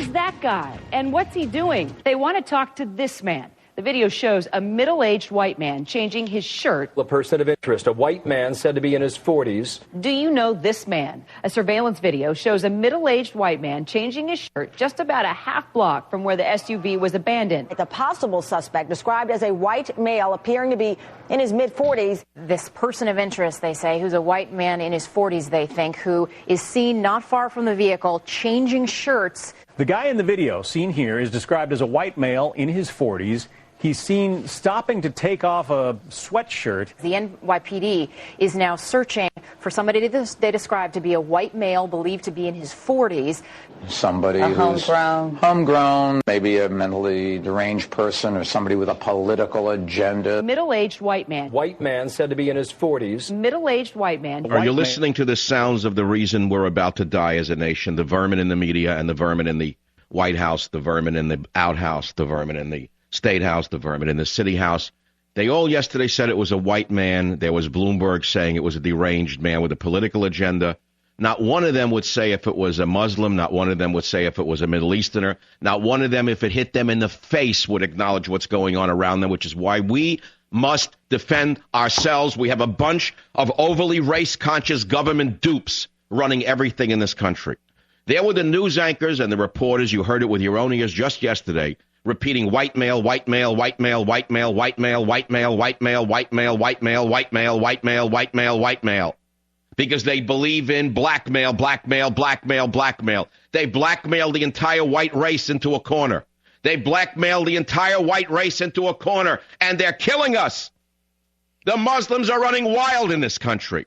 Who's that guy? And what's he doing? They want to talk to this man. The video shows a middle-aged white man changing his shirt. A person of interest, a white man said to be in his 40s. Do you know this man? A surveillance video shows a middle-aged white man changing his shirt just about a half block from where the SUV was abandoned. The possible suspect described as a white male appearing to be in his mid-40s. This person of interest, they say, who's a white man in his 40s, they think, who is seen not far from the vehicle changing shirts. The guy in the video seen here is described as a white male in his 40s. He's seen stopping to take off a sweatshirt. The NYPD is now searching for somebody they describe to be a white male believed to be in his 40s. Somebody who's homegrown, maybe a mentally deranged person or somebody with a political agenda. Middle-aged white man. White man said to be in his 40s. Middle-aged white man. Are you listening to the sounds of the reason we're about to die as a nation? The vermin in the media and the vermin in the White House, the vermin in the outhouse, the vermin in the State House, the vermin in the City House. They all yesterday said it was a white man. There was Bloomberg saying it was a deranged man with a political agenda. Not one of them would say if it was a Muslim. Not one of them would say if it was a Middle Easterner. Not one of them, if it hit them in the face, would acknowledge what's going on around them, which is why we must defend ourselves. We have a bunch of overly race-conscious government dupes running everything in this country. There were the news anchors and the reporters. You heard it with your own ears just yesterday, repeating white male, white male, white male, white male, white male, white male, white male, white male, white male, white male, white male, white male, white male, because they believe in blackmail, blackmail, blackmail, blackmail. They blackmail the entire white race into a corner. They blackmail the entire white race into a corner, and they're killing us. The Muslims are running wild in this country.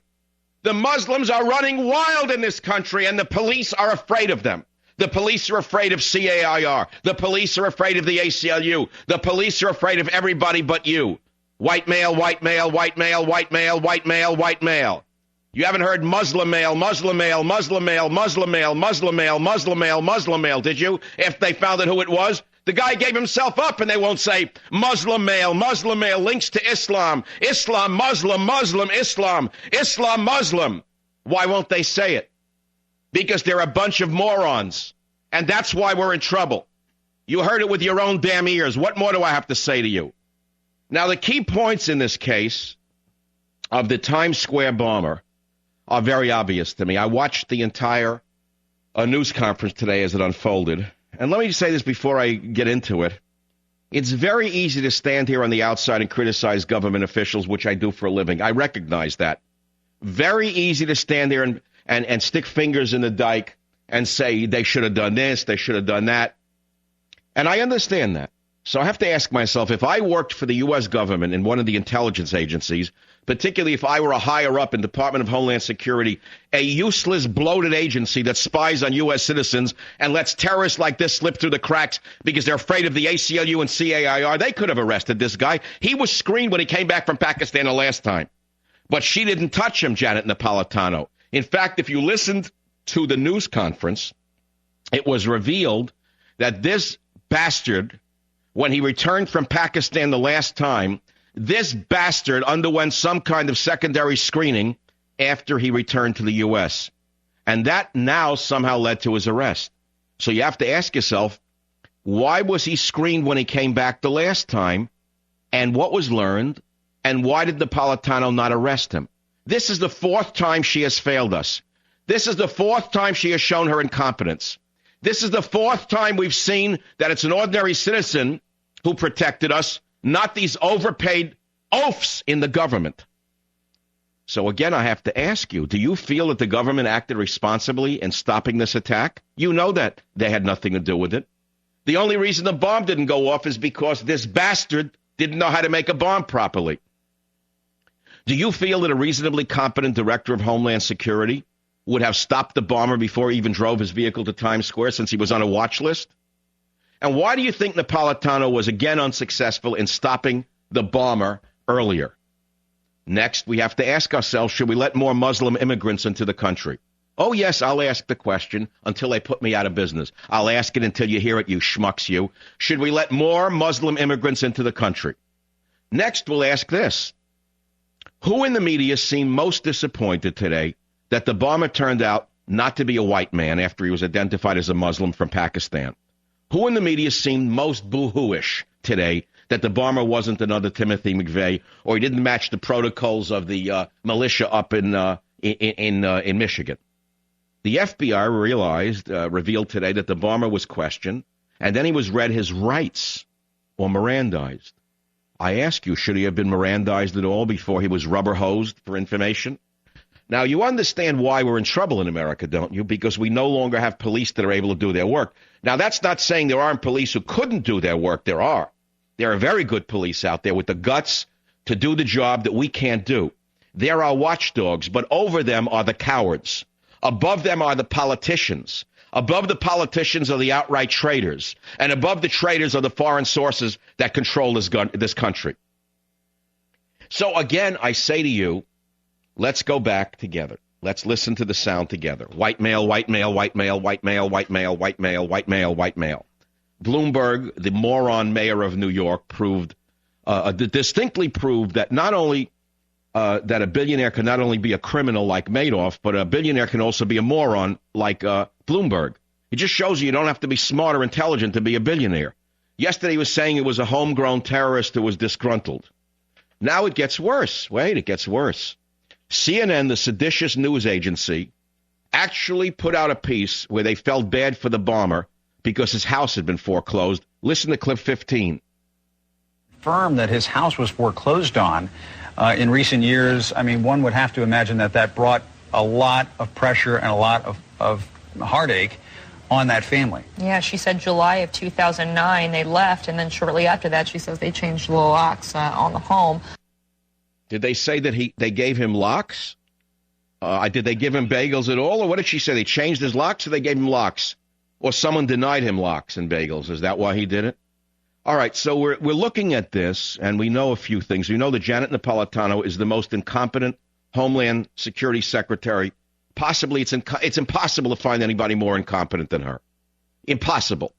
The Muslims are running wild in this country, and the police are afraid of them. The police are afraid of CAIR. The police are afraid of the ACLU. The police are afraid of everybody but you. White male, white male, white male, white male, white male, white male. You haven't heard Muslim male, Muslim male, Muslim male, Muslim male, Muslim male, Muslim male, Muslim male, did you? If they found out who it was, the guy gave himself up, and they won't say Muslim male, links to Islam, Islam, Muslim, Muslim, Islam, Islam, Muslim. Why won't they say it? Because they're a bunch of morons, and that's why we're in trouble. You heard it with your own damn ears. What more do I have to say to you? Now, the key points in this case of the Times Square bomber are very obvious to me. I watched the entire news conference today as it unfolded, and let me say this before I get into it. It's very easy to stand here on the outside and criticize government officials, which I do for a living. I recognize that. Very easy to stand there and stick fingers in the dike and say they should have done this, they should have done that. And I understand that. So I have to ask myself, if I worked for the U.S. government in one of the intelligence agencies, particularly if I were a higher up in Department of Homeland Security, a useless, bloated agency that spies on U.S. citizens and lets terrorists like this slip through the cracks because they're afraid of the ACLU and CAIR, they could have arrested this guy. He was screened when he came back from Pakistan the last time. But she didn't touch him, Janet Napolitano. In fact, if you listened to the news conference, it was revealed that this bastard, when he returned from Pakistan the last time, this bastard underwent some kind of secondary screening after he returned to the U.S. And that now somehow led to his arrest. So you have to ask yourself, why was he screened when he came back the last time? And what was learned? And why did Napolitano not arrest him? This is the fourth time she has failed us. This is the fourth time she has shown her incompetence. This is the fourth time we've seen that it's an ordinary citizen who protected us, not these overpaid oafs in the government. So again, I have to ask you, do you feel that the government acted responsibly in stopping this attack? You know that they had nothing to do with it. The only reason the bomb didn't go off is because this bastard didn't know how to make a bomb properly. Do you feel that a reasonably competent director of Homeland Security would have stopped the bomber before he even drove his vehicle to Times Square since he was on a watch list? And why do you think Napolitano was again unsuccessful in stopping the bomber earlier? Next, we have to ask ourselves, should we let more Muslim immigrants into the country? Oh, yes, I'll ask the question until they put me out of business. I'll ask it until you hear it, you schmucks, you. Should we let more Muslim immigrants into the country? Next, we'll ask this. Who in the media seemed most disappointed today that the bomber turned out not to be a white man after he was identified as a Muslim from Pakistan? Who in the media seemed most boo-hooish today that the bomber wasn't another Timothy McVeigh, or he didn't match the protocols of the militia up in Michigan? The FBI revealed today that the bomber was questioned, and then he was read his rights or Mirandized. I ask you, should he have been Mirandized at all before he was rubber-hosed for information? Now, you understand why we're in trouble in America, don't you? Because we no longer have police that are able to do their work. Now, that's not saying there aren't police who couldn't do their work. There are. There are very good police out there with the guts to do the job that we can't do. There are watchdogs, but over them are the cowards. Above them are the politicians. Above the politicians are the outright traitors. And above the traitors are the foreign sources that control this country. So again, I say to you, let's go back together. Let's listen to the sound together. White male, white male, white male, white male, white male, white male, white male, white male. Bloomberg, the moron mayor of New York, distinctly proved that not only that a billionaire can not only be a criminal like Madoff, but a billionaire can also be a moron like Bloomberg. It just shows you don't have to be smart or intelligent to be a billionaire. Yesterday he was saying it was a homegrown terrorist who was disgruntled. Now it gets worse. Wait, it gets worse. CNN, the seditious news agency, actually put out a piece where they felt bad for the bomber because his house had been foreclosed. Listen to clip 15. Firm that his house was foreclosed on in recent years. I mean, one would have to imagine that brought a lot of pressure and a lot of heartache on that family. Yeah, she said July of 2009 they left, and then shortly after that she says they changed the locks on the home. Did they say that they gave him locks? Did they give him bagels at all? Or what did she say? They changed his locks or they gave him locks? Or someone denied him locks and bagels? Is that why he did it? All right, so we're looking at this, and we know a few things. We know that Janet Napolitano is the most incompetent Homeland Security Secretary. Possibly it's impossible to find anybody more incompetent than her. Impossible.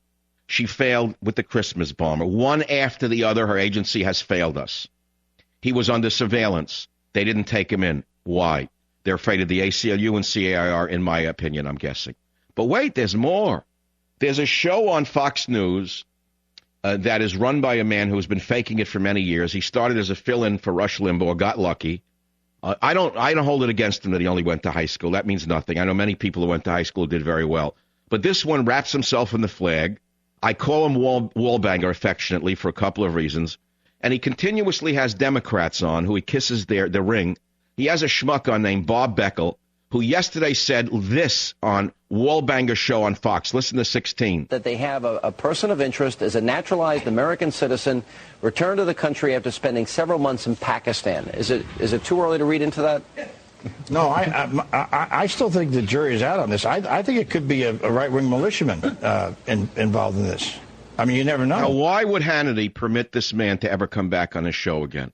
She failed with the Christmas bomber. One after the other, her agency has failed us. He was under surveillance. They didn't take him in. Why? They're afraid of the ACLU and CAIR, in my opinion, I'm guessing. But wait, there's more. There's a show on Fox News that is run by a man who's been faking it for many years. He started as a fill-in for Rush Limbaugh, got lucky. I don't hold it against him that he only went to high school. That means nothing. I know many people who went to high school did very well. But this one wraps himself in the flag. I call him wallbanger affectionately for a couple of reasons. And he continuously has Democrats on who he kisses the ring. He has a schmuck on named Bob Beckel, who yesterday said this on Wallbanger show on Fox. Listen to 16. That they have a person of interest as a naturalized American citizen returned to the country after spending several months in Pakistan. Is it too early to read into that? No, I still think the jury is out on this. I think it could be a right-wing militiaman involved in this. I mean, you never know. Now, why would Hannity permit this man to ever come back on his show again?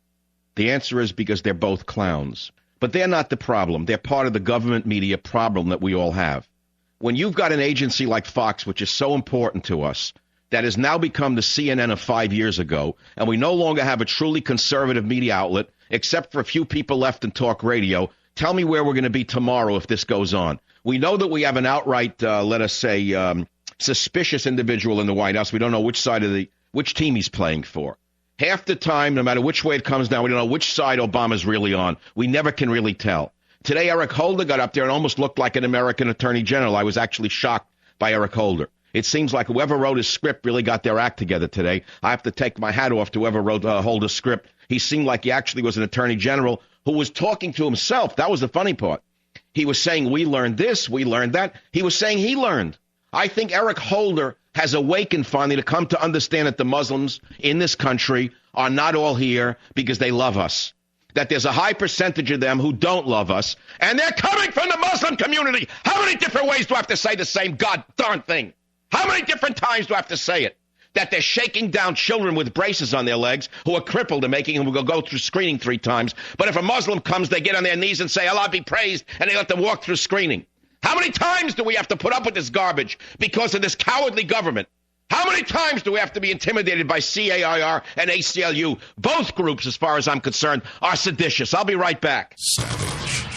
The answer is because they're both clowns. But they're not the problem. They're part of the government media problem that we all have. When you've got an agency like Fox, which is so important to us, that has now become the CNN of 5 years ago, and we no longer have a truly conservative media outlet, except for a few people left in talk radio, tell me where we're going to be tomorrow if this goes on. We know that we have an outright, let us say, suspicious individual in the White House. We don't know which team he's playing for. Half the time, no matter which way it comes down, we don't know which side Obama's really on. We never can really tell. Today, Eric Holder got up there and almost looked like an American attorney general. I was actually shocked by Eric Holder. It seems like whoever wrote his script really got their act together today. I have to take my hat off to whoever wrote Holder's script. He seemed like he actually was an attorney general who was talking to himself. That was the funny part. He was saying, we learned this, we learned that. He was saying he learned. I think Eric Holder has awakened finally to come to understand that the Muslims in this country are not all here because they love us. That there's a high percentage of them who don't love us, and they're coming from the Muslim community. How many different ways do I have to say the same god darn thing? How many different times do I have to say it? That they're shaking down children with braces on their legs who are crippled and making them go through screening 3 times. But if a Muslim comes, they get on their knees and say, Allah be praised, and they let them walk through screening. How many times do we have to put up with this garbage because of this cowardly government? How many times do we have to be intimidated by CAIR and ACLU? Both groups, as far as I'm concerned, are seditious. I'll be right back. Savage.